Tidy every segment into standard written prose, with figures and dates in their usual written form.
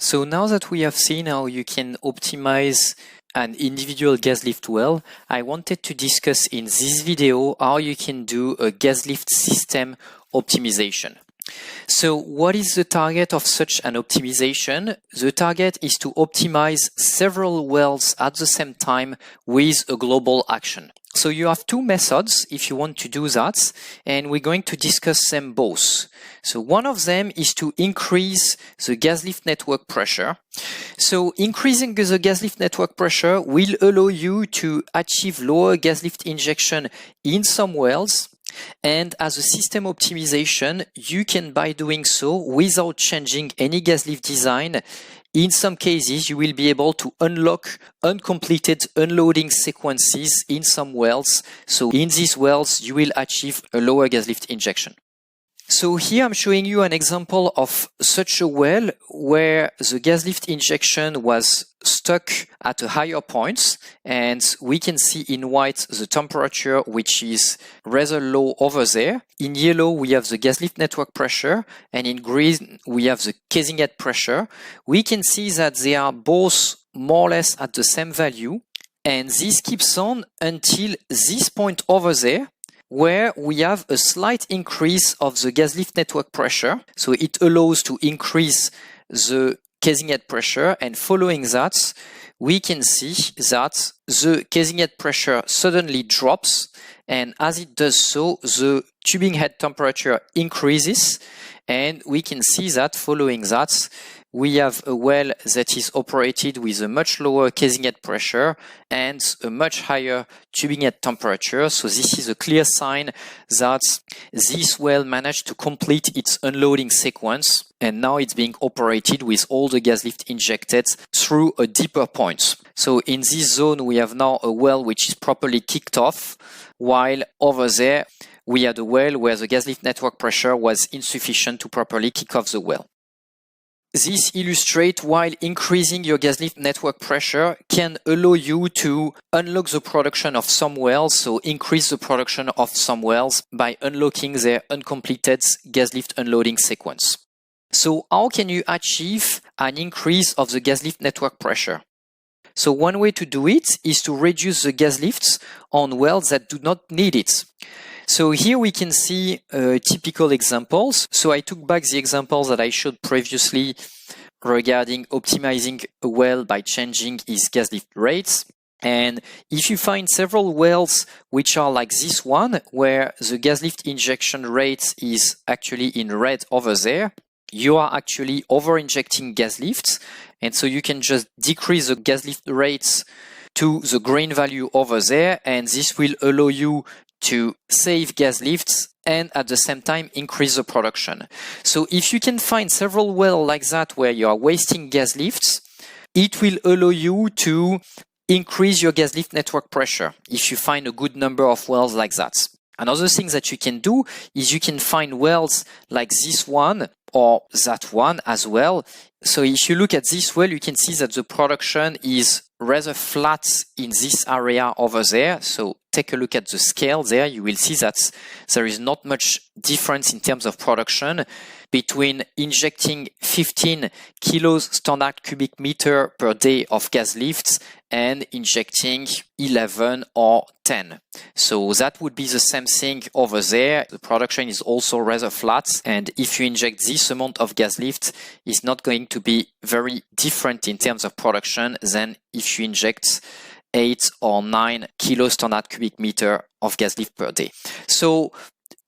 So now that we have seen how you can optimize an individual gas lift well, I wanted to discuss in this video how you can do a gas lift system optimization. So what is the target of such an optimization? The target is to optimize several wells at the same time with a global action. So you have two methods if you want to do that, and we're going to discuss them both. So one of them is to increase the gas lift network pressure. So increasing the gas lift network pressure will allow you to achieve lower gas lift injection in some wells. And as a system optimization, you can, by doing so, without changing any gas lift design, in some cases, you will be able to unlock uncompleted unloading sequences in some wells. So in these wells, you will achieve a lower gas lift injection. So here I'm showing you an example of such a well where the gas lift injection was stuck at a higher point, and we can see in white the temperature, which is rather low over there. In yellow we have the gas lift network pressure, and in green we have the casing head pressure. We can see that they are both more or less at the same value, and this keeps on until this point over there, where we have a slight increase of the gas lift network pressure. So it allows to increase the casing head pressure, and following that, we can see that the casing head pressure suddenly drops, and as it does so, the tubing head temperature increases, and we can see that following that, we have a well that is operated with a much lower casing head pressure and a much higher tubing head temperature. So this is a clear sign that this well managed to complete its unloading sequence, and now it's being operated with all the gas lift injected through a deeper point. So in this zone, we have now a well which is properly kicked off, while over there, we had a well where the gas lift network pressure was insufficient to properly kick off the well. This illustrates while increasing your gas lift network pressure can allow you to unlock the production of some wells, so increase the production of some wells by unlocking their uncompleted gas lift unloading sequence. So how can you achieve an increase of the gas lift network pressure? So one way to do it is to reduce the gas lifts on wells that do not need it. So here we can see typical examples. So I took back the examples that I showed previously regarding optimizing a well by changing its gas lift rates. And if you find several wells which are like this one, where the gas lift injection rate is actually in red over there, you are actually over-injecting gas lifts. And so you can just decrease the gas lift rates to the green value over there, and this will allow you to save gas lifts and at the same time increase the production. So if you can find several wells like that where you are wasting gas lifts, it will allow you to increase your gas lift network pressure if you find a good number of wells like that. Another thing that you can do is you can find wells like this one or that one as well. So if you look at this well, you can see that the production is rather flat in this area over there. So take a look at the scale there. You will see that there is not much difference in terms of production between injecting 15 kilos standard cubic meter per day of gas lifts and injecting 11 or 10. So that would be the same thing over there. The production is also rather flat, and if you inject this amount of gas lift, it's not going to be very different in terms of production than if you inject 8 or 9 kilo standard cubic meter of gas lift per day. So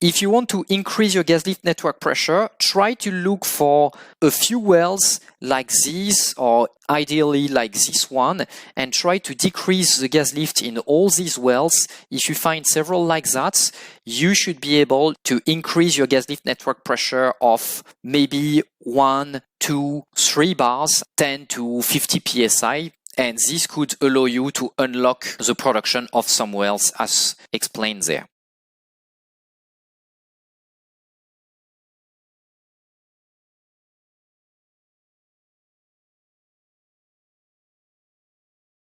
if you want to increase your gas lift network pressure, try to look for a few wells like this, or ideally like this one, and try to decrease the gas lift in all these wells. If you find several like that, you should be able to increase your gas lift network pressure of maybe 1, 2, 3 bars, 10 to 50 psi. And this could allow you to unlock the production of some wells as explained there.